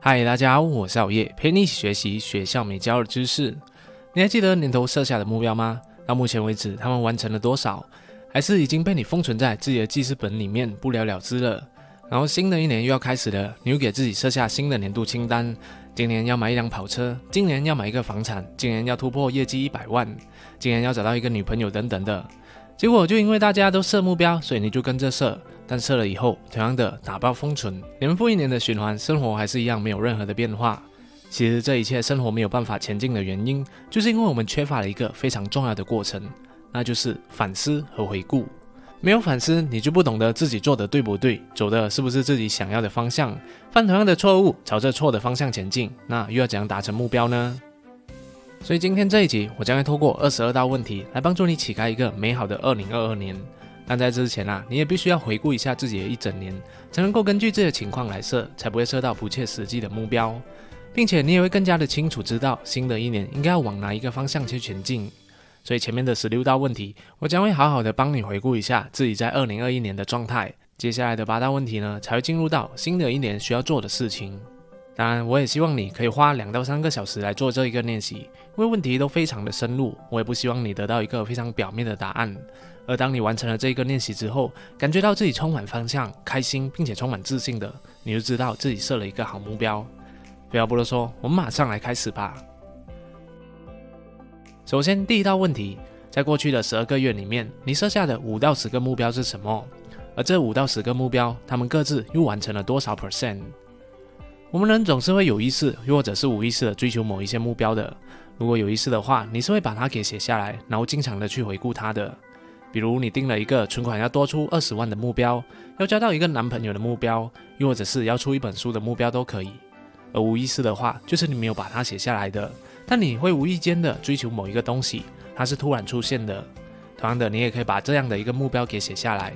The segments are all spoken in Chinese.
嗨，大家好，我是熬夜，陪你一起学习学校没教的知识。你还记得年头设下的目标吗？到目前为止，他们完成了多少？还是已经被你封存在自己的记事本里面不了了之了？然后新的一年又要开始了，你又给自己设下新的年度清单，今年要买一辆跑车，今年要买一个房产，今年要突破业绩100万，今年要找到一个女朋友等等的。结果就因为大家都设目标，所以你就跟着设，但设了以后，同样的打爆封存，年复一年的循环，生活还是一样没有任何的变化。其实这一切生活没有办法前进的原因，就是因为我们缺乏了一个非常重要的过程，那就是反思和回顾。没有反思，你就不懂得自己做的对不对，走的是不是自己想要的方向。犯同样的错误，朝着错的方向前进，那又要怎样达成目标呢？所以今天这一集，我将会透过22道问题来帮助你启开一个美好的2022年。但在之前你也必须要回顾一下自己的一整年，才能够根据自己的情况来设，才不会设到不切实际的目标，并且你也会更加的清楚知道新的一年应该要往哪一个方向去前进。所以前面的16道问题，我将会好好的帮你回顾一下自己在2021年的状态。接下来的8道问题呢，才会进入到新的一年需要做的事情。当然，我也希望你可以花2到3个小时来做这一个练习，因为问题都非常的深入，我也不希望你得到一个非常表面的答案。而当你完成了这个练习之后，感觉到自己充满方向、开心，并且充满自信的，你就知道自己设了一个好目标。不要不啰嗦，我们马上来开始吧。首先，第一道问题，在过去的12个月里面，你设下的5到10个目标是什么？而这5到10个目标，他们各自又完成了多少%？我们人总是会有意识，又或者是无意识的追求某一些目标的。如果有意识的话，你是会把它给写下来，然后经常的去回顾它的。比如你定了一个存款要多出20万的目标，要交到一个男朋友的目标，又或者是要出一本书的目标都可以。而无意识的话，就是你没有把它写下来的，但你会无意间的追求某一个东西，它是突然出现的。同样的，你也可以把这样的一个目标给写下来。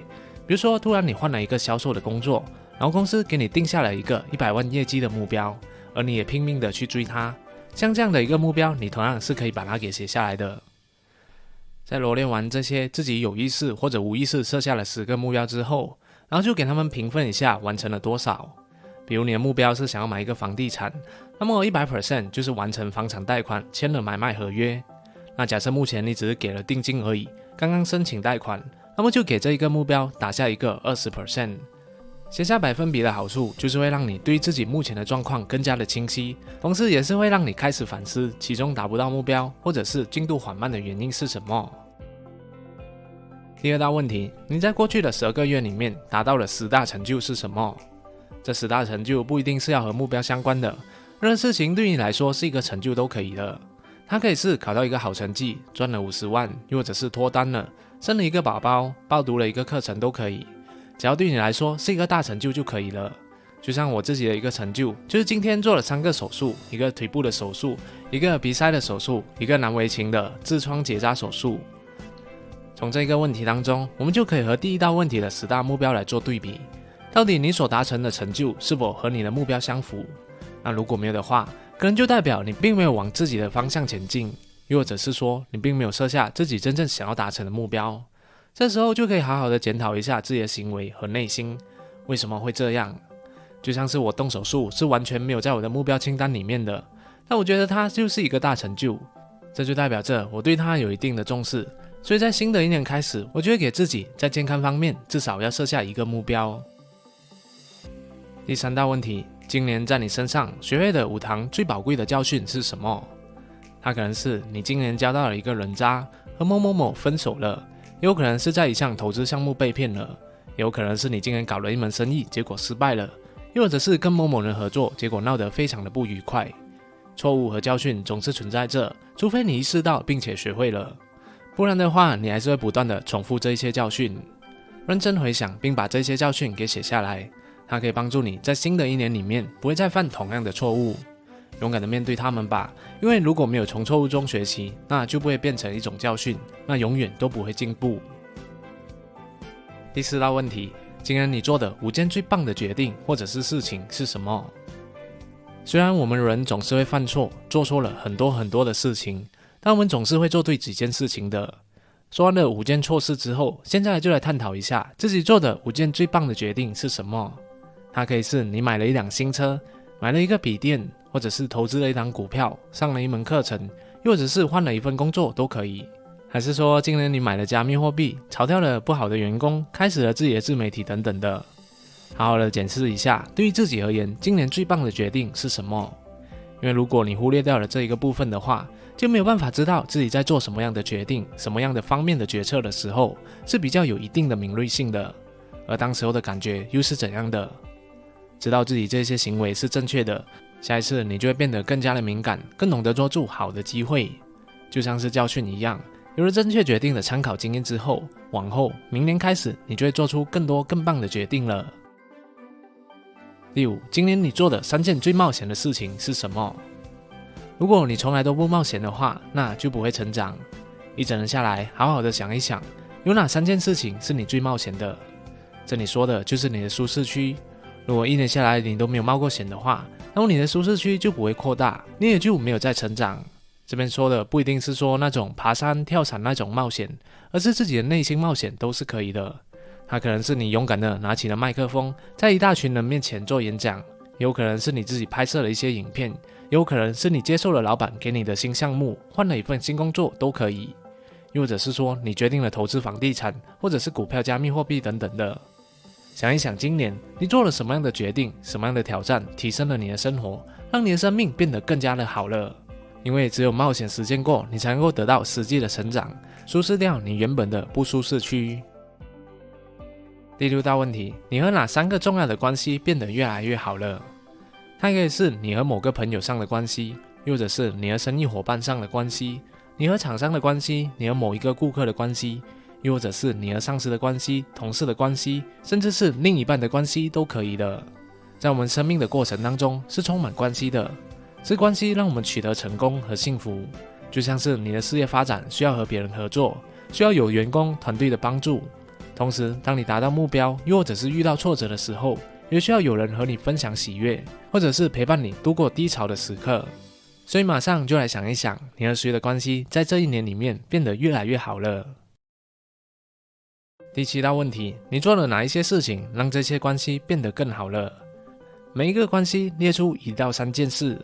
比如说，突然你换了一个销售的工作，然后公司给你定下了一个100万业绩的目标，而你也拼命的去追它。像这样的一个目标，你同样是可以把它给写下来的。在罗列完这些自己有意识或者无意识设下了10个目标之后，然后就给他们评分一下完成了多少。比如你的目标是想要买一个房地产，那么 100% 就是完成房产贷款，签了买卖合约。那假设目前你只是给了定金而已，刚刚申请贷款，那么就给这一个目标打下一个 20%。写下百分比的好处，就是会让你对自己目前的状况更加的清晰，同时也是会让你开始反思其中达不到目标或者是进度缓慢的原因是什么。第二大问题，你在过去的12个月里面达到了10大成就是什么？这10大成就不一定是要和目标相关的，任何事情对你来说是一个成就都可以的。它可以是考到一个好成绩，赚了50万，又或者是脱单了，生了一个宝宝，报读了一个课程都可以。只要对你来说是一个大成就就可以了。就像我自己的一个成就，就是今天做了3个手术，一个腿部的手术，一个鼻塞的手术，一个难为情的痔疮结扎手术。从这个问题当中，我们就可以和第一道问题的10大目标来做对比，到底你所达成的成就是否和你的目标相符？那如果没有的话，可能就代表你并没有往自己的方向前进，又或者是说你并没有设下自己真正想要达成的目标。这时候就可以好好的检讨一下自己的行为和内心，为什么会这样？就像是我动手术是完全没有在我的目标清单里面的，但我觉得它就是一个大成就，这就代表着我对它有一定的重视。所以在新的一年开始，我就会给自己在健康方面至少要设下一个目标。第3大问题，今年在你身上学会的5堂最宝贵的教训是什么？它可能是你今年交到了一个人渣，和某某某分手了，也有可能是在一项投资项目被骗了，也有可能是你今年搞了一门生意，结果失败了，又或者是跟某某人合作，结果闹得非常的不愉快。错误和教训总是存在着，除非你意识到并且学会了，不然的话，你还是会不断的重复这一些教训。认真回想，并把这些教训给写下来，它可以帮助你在新的一年里面不会再犯同样的错误。勇敢的面对他们吧，因为如果没有从错误中学习，那就不会变成一种教训，那永远都不会进步。第4道问题，今年你做的5件最棒的决定或者是事情是什么？虽然我们人总是会犯错，做错了很多的事情，但我们总是会做对几件事情的。说完了5件错事之后，现在就来探讨一下自己做的5件最棒的决定是什么。它可以是你买了一辆新车，买了一个笔电，或者是投资了一档股票，上了一门课程，又或者是换了一份工作都可以。还是说今年你买了加密货币，炒掉了不好的员工，开始了自己的自媒体等等的。好好的检视一下，对于自己而言，今年最棒的决定是什么？因为如果你忽略掉了这一个部分的话，就没有办法知道自己在做什么样的决定，什么样的方面的决策的时候是比较有一定的敏锐性的，而当时候的感觉又是怎样的。知道自己这些行为是正确的，下一次你就会变得更加的敏感，更懂得抓住好的机会。就像是教训一样，有了正确决定的参考经验之后，往后明年开始你就会做出更多更棒的决定了。第5，今年你做的3件最冒险的事情是什么？如果你从来都不冒险的话，那就不会成长。一整年下来，好好的想一想，有哪3件事情是你最冒险的？这里说的就是你的舒适区。如果1年下来你都没有冒过险的话，那么你的舒适区就不会扩大，你也就没有再成长。这边说的不一定是说那种爬山、跳伞那种冒险，而是自己的内心冒险都是可以的。它可能是你勇敢的拿起了麦克风，在一大群人面前做演讲，有可能是你自己拍摄了一些影片，有可能是你接受了老板给你的新项目，换了一份新工作都可以，又或者是说你决定了投资房地产，或者是股票、加密货币等等的。想一想今年你做了什么样的决定，什么样的挑战，提升了你的生活，让你的生命变得更加的好了。因为只有冒险实践过，你才能够得到实际的成长，舒适掉你原本的不舒适区。第6大问题，你和哪3个重要的关系变得越来越好了？它可以是你和某个朋友上的关系，又或者是你和生意伙伴上的关系，你和厂商的关系，你和某一个顾客的关系，又或者是你和上司的关系、同事的关系，甚至是另一半的关系都可以的。在我们生命的过程当中是充满关系的，是关系让我们取得成功和幸福。就像是你的事业发展需要和别人合作，需要有员工团队的帮助，同时当你达到目标又或者是遇到挫折的时候，也需要有人和你分享喜悦，或者是陪伴你度过低潮的时刻。所以马上就来想一想，你和谁的关系在这1年里面变得越来越好了。第7道问题，你做了哪一些事情让这些关系变得更好了？每一个关系列出1到3件事。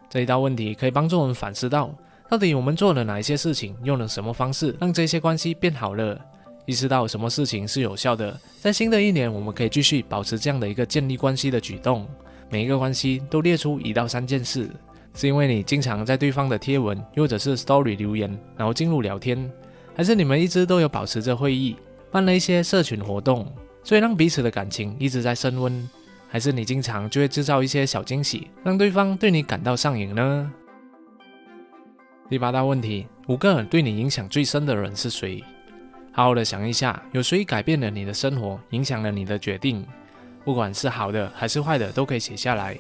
这一道问题可以帮助我们反思到底我们做了哪一些事情，用了什么方式让这些关系变好了，意识到什么事情是有效的，在新的1年我们可以继续保持这样的一个建立关系的举动。每一个关系都列出1到3件事，是因为你经常在对方的贴文又或者是 story 留言，然后进入聊天，还是你们一直都有保持着会议，办了一些社群活动，所以让彼此的感情一直在升温，还是你经常就会制造一些小惊喜，让对方对你感到上瘾呢？第8道问题，5个对你影响最深的人是谁？好好的想一下，有谁改变了你的生活，影响了你的决定？不管是好的还是坏的，都可以写下来。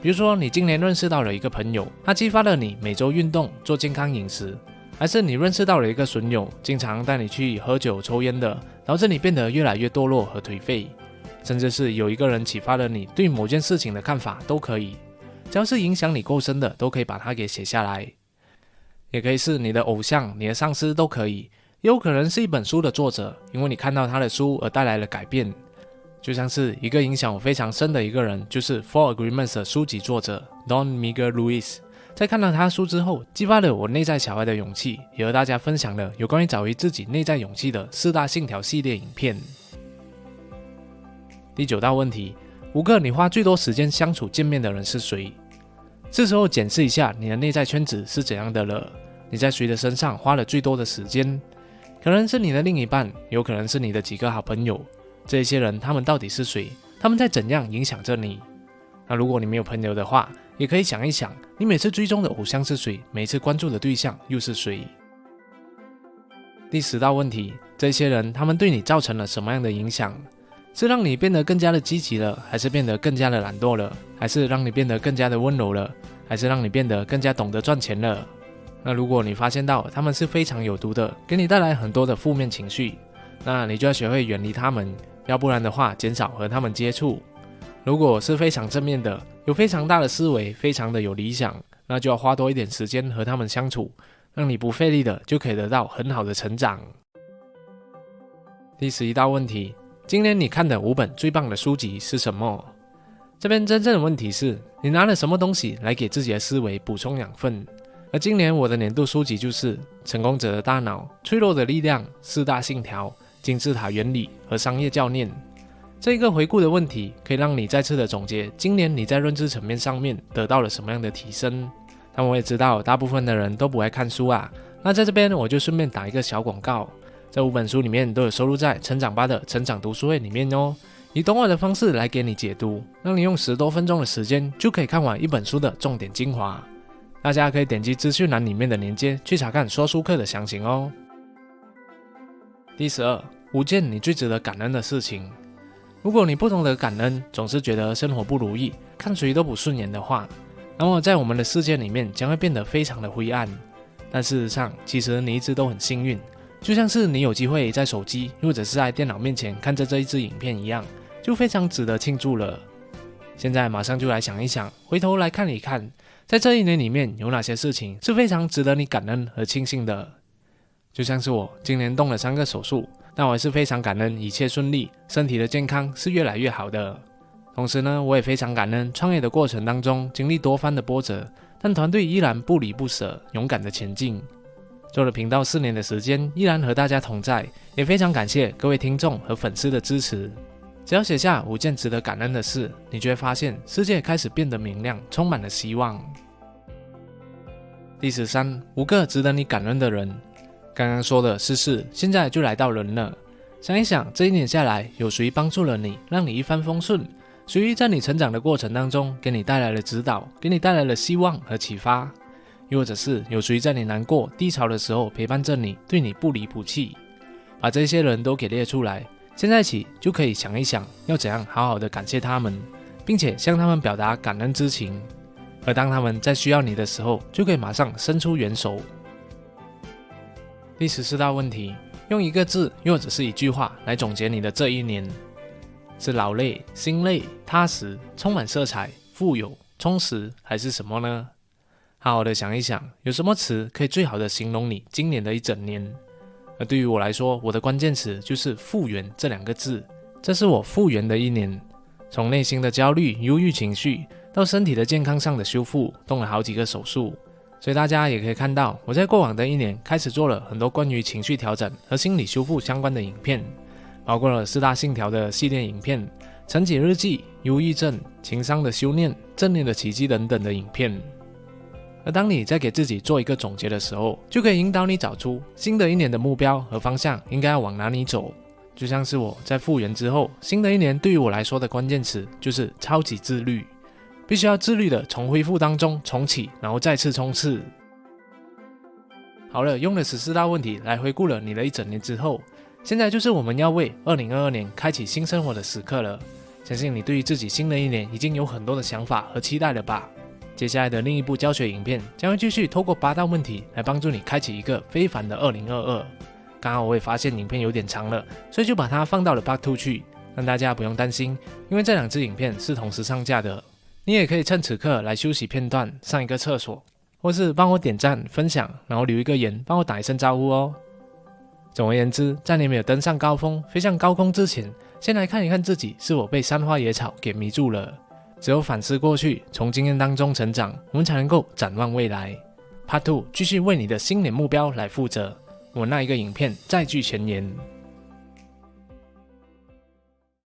比如说你今年认识到了一个朋友，他激发了你每周运动，做健康饮食，还是你认识到了一个损友，经常带你去喝酒抽烟的，导致你变得越来越堕落和颓废，甚至是有一个人启发了你对某件事情的看法都可以，只要是影响你够深的，都可以把它给写下来。也可以是你的偶像、你的上司都可以，也有可能是一本书的作者，因为你看到他的书而带来了改变。就像是一个影响我非常深的一个人，就是 Four Agreements 的书籍作者 Don Miguel Ruiz。在看到他的书之后，激发了我内在小孩的勇气，也和大家分享了有关于找回自己内在勇气的4大信条系列影片。第9道问题，5个你花最多时间相处见面的人是谁？这时候检视一下你的内在圈子是怎样的了，你在谁的身上花了最多的时间？可能是你的另一半，有可能是你的几个好朋友。这些人他们到底是谁？他们在怎样影响着你？那如果你没有朋友的话，也可以想一想，你每次追踪的偶像是谁？每次关注的对象又是谁？第10道问题，这些人他们对你造成了什么样的影响？是让你变得更加的积极了，还是变得更加的懒惰了？还是让你变得更加的温柔了？还是让你变得更加懂得赚钱了？那如果你发现到他们是非常有毒的，给你带来很多的负面情绪，那你就要学会远离他们，要不然的话减少和他们接触。如果是非常正面的，有非常大的思维，非常的有理想，那就要花多一点时间和他们相处，让你不费力的就可以得到很好的成长。第11道问题，今年你看的5本最棒的书籍是什么？这边真正的问题是，你拿了什么东西来给自己的思维补充养分？而今年我的年度书籍就是《成功者的大脑、脆弱的力量、4大信条、金字塔原理和商业教练》。这一个回顾的问题，可以让你再次的总结今年你在认知层面上面得到了什么样的提升。但我也知道大部分的人都不爱看书啊，那在这边我就顺便打一个小广告，这5本书里面都有收录在成长吧的成长读书会里面哦，以懂我的方式来给你解读，让你用10多分钟的时间就可以看完一本书的重点精华。大家可以点击资讯栏里面的链接去查看说书课的详情哦。第12， 5件你最值得感恩的事情。如果你不懂得感恩，总是觉得生活不如意，看谁都不顺眼的话，那么在我们的世界里面将会变得非常的灰暗。但事实上，其实你一直都很幸运，就像是你有机会在手机或者是在电脑面前看着这一支影片一样，就非常值得庆祝了。现在马上就来想一想，回头来看一看，在这一年里面有哪些事情是非常值得你感恩和庆幸的。就像是我今年动了3个手术，但我还是非常感恩一切顺利，身体的健康是越来越好的。同时呢，我也非常感恩创业的过程当中经历多番的波折，但团队依然不离不舍，勇敢的前进。做了频道4年的时间，依然和大家同在，也非常感谢各位听众和粉丝的支持。只要写下5件值得感恩的事，你就会发现世界开始变得明亮，充满了希望。第13， 5个值得你感恩的人。刚刚说的是事，现在就来到人了。想一想，这一年下来，有谁帮助了你，让你一帆风顺？谁在你成长的过程当中给你带来了指导，给你带来了希望和启发？又或者是有谁在你难过低潮的时候陪伴着你，对你不离不弃？把这些人都给列出来，现在起就可以想一想要怎样好好的感谢他们，并且向他们表达感恩之情。而当他们在需要你的时候，就可以马上伸出援手。第14道问题，用1个字又或者是1句话来总结你的这一年。是劳累、心累、踏实、充满色彩、富有、充实，还是什么呢？好好的想一想，有什么词可以最好的形容你今年的一整年？而对于我来说，我的关键词就是复原这2个字。这是我复原的一年，从内心的焦虑、忧郁情绪，到身体的健康上的修复，动了好几个手术。所以大家也可以看到，我在过往的一年开始做了很多关于情绪调整和心理修复相关的影片，包括了4大信条的系列影片、晨起日记、忧郁症、情商的修炼、正念的奇迹等等的影片。而当你在给自己做一个总结的时候，就可以引导你找出新的一年的目标和方向应该要往哪里走。就像是我在复原之后，新的一年对于我来说的关键词就是超级自律，必须要自律的从恢复当中重启，然后再次冲刺。好了，用了14道问题来回顾了你的一整年之后，现在就是我们要为2022年开启新生活的时刻了。相信你对于自己新的一年已经有很多的想法和期待了吧？接下来的另一部教学影片将会继续透过8道问题来帮助你开启一个非凡的2022。刚好我也发现影片有点长了，所以就把它放到了 Part 2去，让大家不用担心，因为这2支影片是同时上架的。你也可以趁此刻来休息片段，上一个厕所，或是帮我点赞、分享，然后留一个言，帮我打一声招呼哦。总而言之，在你没有登上高峰、飞向高空之前，先来看一看自己是否被山花野草给迷住了。只有反思过去，从经验当中成长，我们才能够展望未来。Part 2继续为你的新年目标来负责。我那一个影片再续前言。